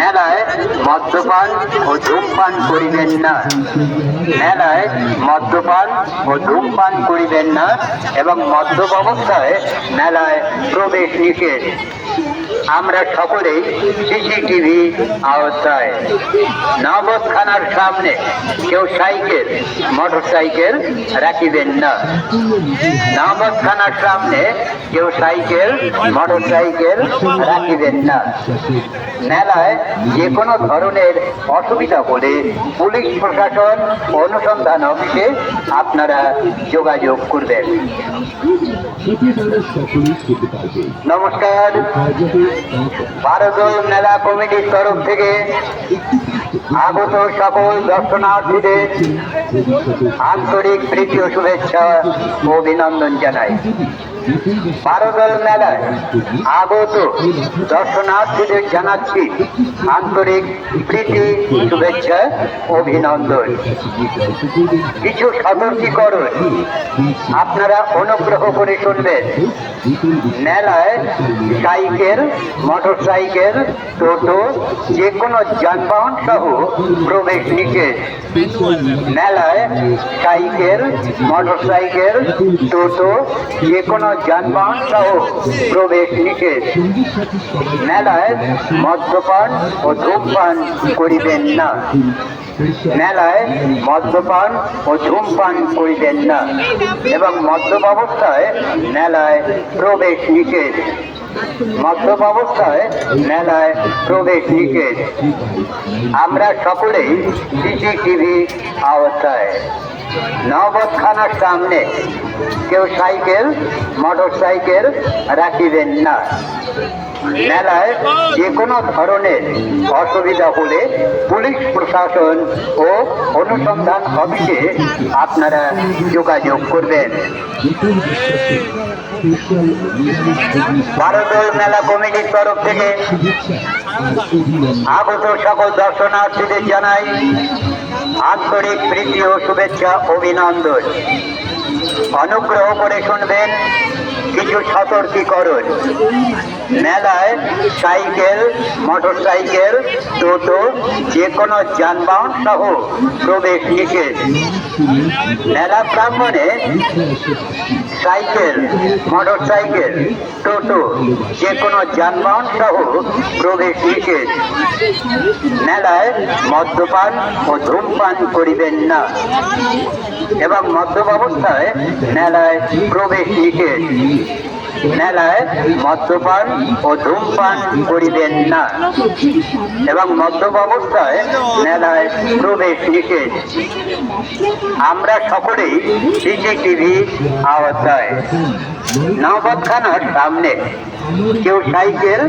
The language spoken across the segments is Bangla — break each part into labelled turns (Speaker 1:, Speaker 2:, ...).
Speaker 1: মেলায় মদ্যপান ও ধূমপান করিবেন না। মেলায় মদ্যপান ও ধূমপান করিবেন না এবং মদ্যপ অবস্থায় মেলায় প্রবেশ নিষেধ। আমরা সকলেই সিসিটিভি আওতায়। নবতখানার সামনে কেউ সাইকেল মোটরসাইকেল রাখিবেন না। নবতখানার সামনে কেউ সাইকেল মোটরসাইকেল রাখিবেন না। মেলায় যে কোনো ধরনের অসুবিধা হলে পুলিশ প্রশাসন অনুসন্ধান অফিসে আপনারা যোগাযোগ করবেন। নমস্কার, বারোদল মেলা কমিটির তরফ থেকে আগত সকল দর্শনার্থীদের আন্তরিক প্রীতি ও শুভেচ্ছা ও অভিনন্দন জানাই। বারোদল মেলায় আগত দর্শনার্থীদের জানাচ্ছি আন্তরিক প্রীতি, শুভেচ্ছা, অভিনন্দন। কিছু সতর্কীকরণ আপনারা অনুগ্রহ করে শুনবেন। মেলায় সাইকেল, মোটরসাইকেল, টোটো যে কোনো যানবাহন সহ প্রবেশ নিষেধ। মেলায় সাইকেল, মোটরসাইকেল, টোটো যে কোনো যানবাহন সহ প্রবেশ নিষেধ। মেলায় মদ্যপান ও ধূমপান করিবেন না। মেলায় মদ্যপান ও ধূমপান করিবেন না এবং মদ্যপ অবস্থায় মেলায় প্রবেশ নিষেধ। মদ্যপ অবস্থায় মেলায় প্রবেশ নিষেধ। আমরা সকলেই সিসিটিভি আওতায়। নবতখানার সামনে কেউ সাইকেল মোটরসাইকেল রাখিবেন না। মেলায় যে কোনো ধরনের অসুবিধা হলে পুলিশ প্রশাসন ও অনুসন্ধান অফিসে আপনারা যোগাযোগ করবেন। বারোদল মেলা কমিটির তরফ থেকে আগত সকল দর্শনার্থীদের জানাই আন্তরিক প্রীতি ও শুভেচ্ছা, অভিনন্দন। অনুগ্রহ করে শুনবেন কিছু সতর্কীকরণ। মেলায় সাইকেল, মোটরসাইকেল, টোটো যে কোনো যানবাহন সহ প্রবেশ নিষেধ। মেলা প্রাঙ্গণে সাইকেল, মোটরসাইকেল, টোটো যে কোনো যানবাহন সহ প্রবেশ নিষেধ। মেলায় মদ্যপান ও ধূমপান করিবেন না এবং মদ্যপ অবস্থায় মেলায় প্রবেশ নিষেধ। মেলায় মদ্যপান ও ধূমপান করিবেন না এবং মদ্যপ অবস্থায় মেলায় প্রবেশ নিষেধ। আমরা সকলেই সিসিটিভি আওতায়। নবতখানার সামনে কেউ সাইকেল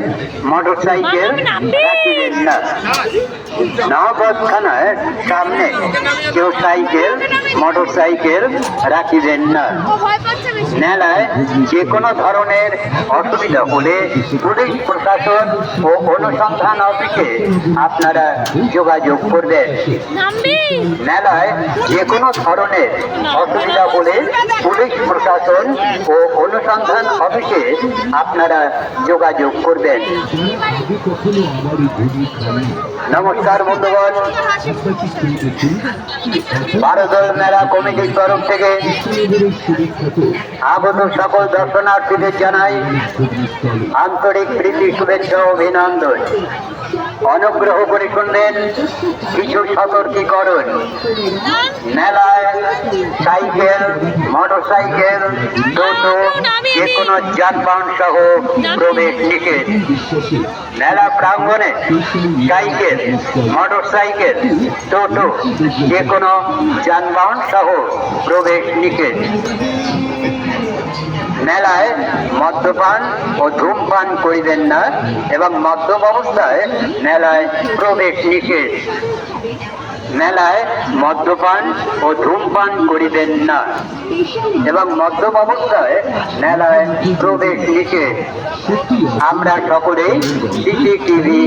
Speaker 1: মোটরসাইকেল রাখিবেন না। নবতখানার সামনে কেউ সাইকেল মোটরসাইকেল রাখিবেন না। মেলায় যে কোনো ধরনের অসুবিধা হলে পুলিশ প্রশাসন ও অনুসন্ধান অফিসে আপনারা যোগাযোগ করবেন। মেলায় যে কোনো ধরনের অসুবিধা হলে পুলিশ প্রশাসন ও অনুসন্ধান অফিসে আপনারা যোগাযোগ করবেন। নমস্কার বন্ধুগণ, বারোদল মেলা কমিটির তরফ থেকে আগত সকল দর্শনার্থীদের জানাই আন্তরিক প্রীতি, শুভেচ্ছা, অভিনন্দন। অনুগ্রহ করে শুনবেন কিছু সতর্কীকরণ। মেলায় সাইকেল, মোটরসাইকেল, টোটো যে কোনো যানবাহন সহ প্রবেশ নিষেধ। মেলা প্রাঙ্গণে সাইকেল, মোটরসাইকেল, টোটো যে কোনো যানবাহন সহ প্রবেশ নিষেধ। মেলায় মদ্যপান ও ধূমপান করিবেন না এবং মদ্যপ অবস্থায় মেলায় প্রবেশ নিষেধ। মেলায় মদ্যপান ও ধূমপান করিবেন না এবং মদ্যপ অবস্থায় মেলায় প্রবেশ নিষেধ। আমরা সকলেই সিসিটিভি